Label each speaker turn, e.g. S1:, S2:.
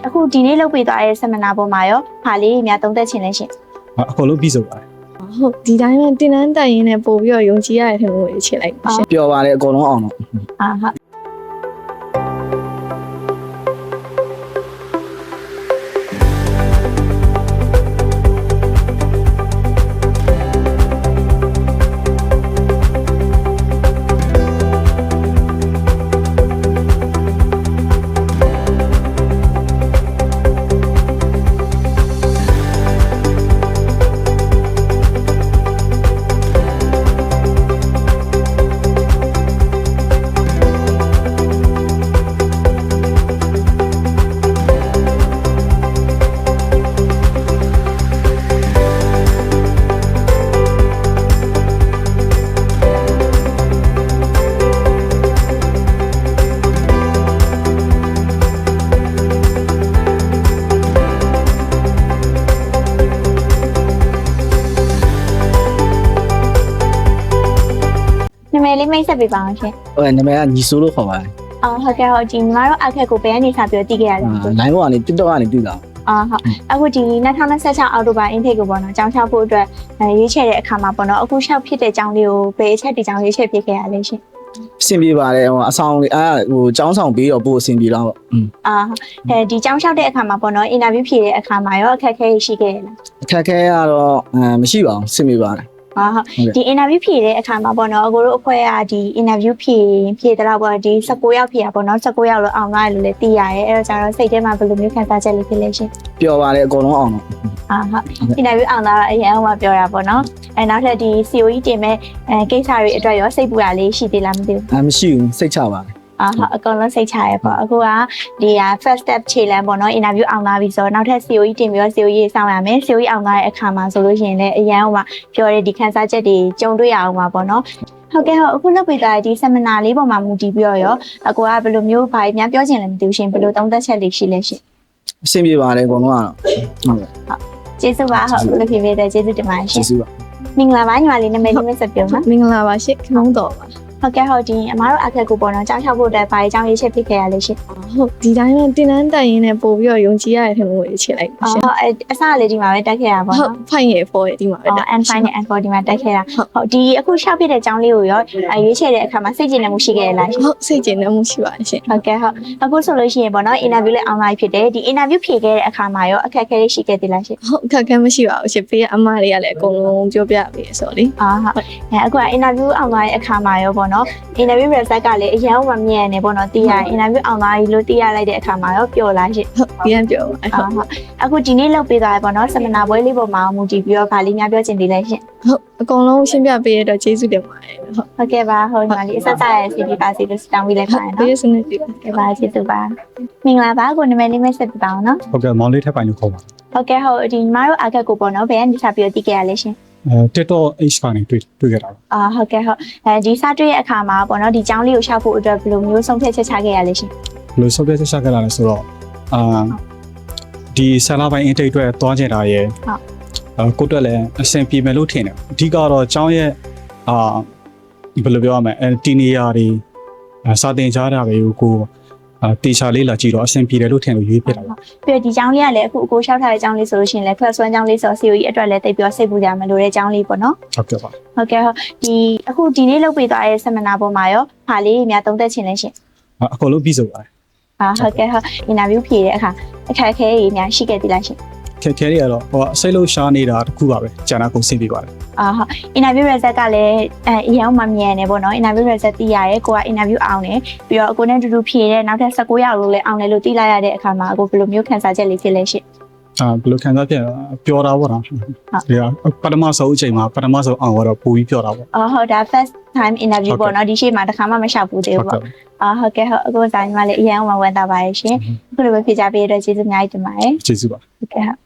S1: အခုဒီနေ့လုပ်ပေးသွားတဲ့ seminar ပေါ်မှာရောဘာလေးများသုံးသပ်ချင်လဲရှင်
S2: အကုန်လုံးပြီးဆုံးပါတယ်
S3: ဟုတ်ဒီတိုင်းပဲတင်တန်းတက်ရင်းနဲ့ပို့ပြီးတော့ယုံကြည်ရတဲ့ထင်လို့ချစ်လိုက်ရှင်
S2: ပျော်ပါတယ်အကုန်လုံးအောင်တော့
S1: ဟုတ်နာမည်လေးမိတ်ဆက်ပေးပါအောင်ရှင်
S2: နာမည်ကညီဆိုးလို့ခေါ်ပါတယ်
S1: ဟုတ်ကဲ့ဟုတ်ဒီညီမတို့အခက်ကိုဘယ်ကနေစပြီးတည်ခဲ့ရလဲ
S2: လိုင်းပေါ်ကနေ TikTok ကနေတွေ့တာ
S1: ဟုတ်အခုဒီ2026အောက်တိုဘာ intake ကိုပေါ့နော်ကျောင်းချဖို့အတွက်ရွေးချယ်တဲ့အခါမှာပေါ့နော်အခုရှောက်ဖြစ်တဲ့ကျောင်းလေးကိုဘယ်အချက်ဒီကျောင်းရွေးချယ်ဖြစ်ခဲ့ရလဲရှင်
S2: အဆင်ပြေပါတယ်အဆောင်လေးကျောင်းဆောင်ပြီးတော့ပို့အဆင်ပြေတော့
S1: ဒီကျောင်းလျှောက်တဲ့အခါမှာပေါ့နော် interview ဖြေတဲ့အခါမှာရောအခက်အခဲရှိခဲ့ရလား
S2: အခက်အခဲကတော့မရှိပါဘူးအဆင်ပြေပါတယ်
S1: ဒီ interview ဖြေတဲ့အခါမှာပေါ့နော်အကိုတို့အဖွဲ့ကဒီ interview ဖြေတော့ပေါ့ဒီ19ယောက်ဖြေရပေါ့နော်19ယောက်လို့အောင်သွားတယ်လို့လည်းသိရတယ်အဲ့တော့ကျတော့စိတ်ထဲမှာဘယ်လိုမျိုးခံစားချက်လေးဖြစ်လဲရှင်
S2: ပျော်ပါတယ်အကုန်လုံးအောင်တော့
S1: ဟုတ် interview အောင်သွားတော့အရင်ကပြောတာပေါ့နော်နောက်ထပ်ဒီ COE တင်မဲ့ကိစ္စတွေအတွက်ရောစိတ်ပူတာလေးရှိသေးလားမသိ
S2: ဘူးမရှိဘူးစိတ်ချပါတယ်
S1: ဟုတ်အကုန်လုံးစိတ်ချရဲပေါ့အခုကဒီfirst step ခြေလမ်းပေါ့နော် interview အောင်သွားပြီဆိုတော့နောက်ထပ် COE တင်ပြီးတော့ COE စောင့်ရမယ် COE အောင်သွားတဲ့အခါမှာဆိုလို့ရှိရင်လည်းအရန်ဟိုမှာပြောတဲ့ဒီခန်းစားချက်တွေကြုံတွေ့ရအောင်ပါပေါ့နော်ဟုတ်ကဲ့ဟုတ်အခုလုပ်ပေးသွားတဲ့ဒီ seminar လေးပေါ်မှာမူတည်ပြီးတော့ရောအကိုကဘယ်လိုမျိုးဘာများပြောချင်လဲမသိဘူးရှင်ဘယ်လိုသုံးသပ်ချက်လေးရှိလဲရှင်
S2: အဆင်ပြေပါတယ်အကုန်လုံးကတော့
S1: ဟုတ်ကျေးဇူးပါဟုတ်အခုလုပ်ပြပေးတဲ့ကျေးဇူးတင်ပါတယ်ရှင်ကျေးဇူးပါမင်္ဂလာပါညီမလေးနာမည်လေးနဲ့ဆက်ပြောပါ
S3: မင်္ဂလာပါရှင်ခမောင်းတော်ပါ
S1: ဟုတ်ကဲ့ဟုတ်ဒီအမားတို့အခက်ကိုပေါ့နော်ကြောင်းချဖို့အတွက်ဘာအကြောင်းရေးချက်ဖြစ်ခဲ့ရလဲရှင်
S3: ဟုတ်ဒီတိုင်းပဲတင်တန်းတက်ရင်းနဲ့ပို့ပြီးတော့ယုံကြည်ရတဲ့ထင်လို့ချစ်လိုက်
S1: ရှင်ဟုတ်အစလေးဒီမှာပဲတက်ခဲ့တာပေါ့နော်
S3: ဟုတ်ဖိုင်ရယ်4ရယ်ဒီမှာပဲတက်
S1: and fine and for ဒီမှာတက်ခဲ့တာဟုတ်ဒီအခုရှောက်ဖြစ်တဲ့အကြောင်းလေးကိုရောရွေးချယ်တဲ့အခါမှာစိတ်ကြည်နေမှုရှိခဲ့ရလားရှင်
S3: ဟုတ်စိတ်ကြည်နေမှုရှိပါတယ်ရှင်
S1: ဟုတ်ကဲ့ဟုတ်အခုဆိုလို့ရှိရင်ပေါ့နော် interview လေး online ဖြစ်တယ်ဒီ interview ဖြေခဲ့တဲ့အခါမှာရောအခက်အခဲလေးရှိခဲ့သေးလားရှင်
S3: ဟုတ်အခက်အခဲမရှိပါဘူးရှင်ဖေးကအမတွေကလည်းအကုန်လုံးပြောပြပေးဆိုလေ
S1: ဟုတ်အခုက interview online အခါမှာရောပေါ့နော် interview result ကလည်းအရင်ကမြင်နေပေါ့နော်သိရ interview online လို့သိရလိုက်တဲ့အခါမှာရောပျော်လားရှင်
S3: ဟုတ်ပြန်ပျော်ပါ
S1: ဟုတ်အခုဒီနေ့လုပ်ပေးသွားရပေါ့နော် seminar ပွဲလေးပေါ်မှာမူတည်ပြီးတော့ဗာလေးများပြောချင်သေးလဲရှင်
S3: ဟုတ်အကုန်လုံးရှင်းပြပေးရတော့ကျေးဇူးတင်ပါတယ်
S1: ဟုတ်ကဲ့ပါဟုတ်ညီမလေးအဆက်ဆက်ရစီဒီပါစီလို့တောင်းပေးလိုက်ပါနော်
S3: ကျေးဇူးတင်ပါတယ်
S1: ကဲပါကျေးဇူးပါမင်္ဂလာပါကိုနာမည်လေးမဲ့ဆက်ပြပါအောင်နော်
S2: ဟုတ်ကဲ့မောင်လေးထပ်ပိုင်လို့ခေါ်ပါ
S1: ဟုတ်ကဲ့ဟုတ်ဒီညီမတို့အခက်ကိုပေါ့နော်ဘယ်ကနေစပြီးတော့တည်ခဲ့ရလဲရှင်
S2: TikTok H ကနေတွေ့ခဲ့တာ
S1: ဟုတ်ကဲ့ဟုတ်ဒီစတွေ့ရဲ့အခါမှာပေါ့နော်ဒီကျောင်းလေးကိုရှောက်ဖို့အတွက်ဘယ်လိုမျိုးဆုံးဖြတ်ချက်ချခဲ့ရလဲရှင်
S2: ဘယ်လိုဆုံးဖြတ်ချက်ချခဲ့ရလဲဆိုတော့ဒီဆယ်လပိုင်း intake အတွက်တွားကျင်တာရယ်ကိုတက်လည်းအဆင်ပြေမယ်လို့ထင်တယ်အဓိကတော့ကျောင်းရဲ့ဘယ်လိုပြောရမလဲတီနီယာတွေစာသင်ကြားတာတွေကိုတေချာလေးလာကြည့်တော့အဆင်ပြေတယ်လို့ထင်လို့ရွေးပြတာပါ
S1: ပြီးတော့ဒီကျောင်းလေးကလည်းအခုအကိုရှောက်ထားတဲ့ကျောင်းလေးဆိုလို့ရှိရင်လည်း class 1ကျောင်းလေးဆို COE အတွက်လည်းတိတ်ပြီးစိတ်ပူကြမလို့တဲ့ကျောင်းလေးပေါ့နော်
S2: ဟုတ်ကဲ့ပါ
S1: ဟုတ်ကဲ့ဟုတ်ဒီအခုဒီနေ့လုပ်ပေးသွားတဲ့ seminar ပေါ်မှာရောဘာလေးများသုံးသပ်ချင်လဲရှင်
S2: အကုန်လုံးပြီးဆုံးပါတယ်
S1: ဟုတ်ကဲ့ဟုတ် interview ဖြေတဲ့အခါအခက်အခဲတွေများရှိခဲ့သေးလားရှင်
S2: ခက်ခဲတွေကတော့စိတ်လုံးရှားနေတာတခုပါပဲကျန်တာကုန်ဆင်ပြေပါတယ်
S1: ဟုတ် interview result ကလည်းအရင်မှမြင်နေပေါ့နော် interview result သိရတယ်ကိုက interview အောင်တယ်ပြီးတော့အကိုနဲ့တူတူဖြေတဲ့နောက်ထပ်19ယောက်လို့လည်းအောင်တယ်လို့သိလိုက်ရတဲ့အခါမှာအကိုဘယ်လိုမျိုးခံစားချက်လေးဖြစ်လဲရှင်
S2: ဘယ်လိုခံစားချက်ပြောတာပေါ့နော်ဒီပထမဆုံးအချိန်မှာပထမဆုံးအောင်တော့ပိုပြီးပြောတာပေါ့
S1: ဟုတ်ဒါ first time interview ပေါ့နော်ဒီရှေ့မှာတစ်ခါမှမရှောက်ဘူးသေးဘူးပေါ့ဟုတ်ကဲ့ဟုတ်အခုစားညီမလေးအရင်မှဝမ်းသာပါရဲ့ရှင်အခုလိုပဲဖြေကြပေးတဲ့ကျေးဇူးအများကြီးတင်ပါတယ်
S2: ကျေးဇူးပါ
S1: ဟုတ်ကဲ့ဟုတ်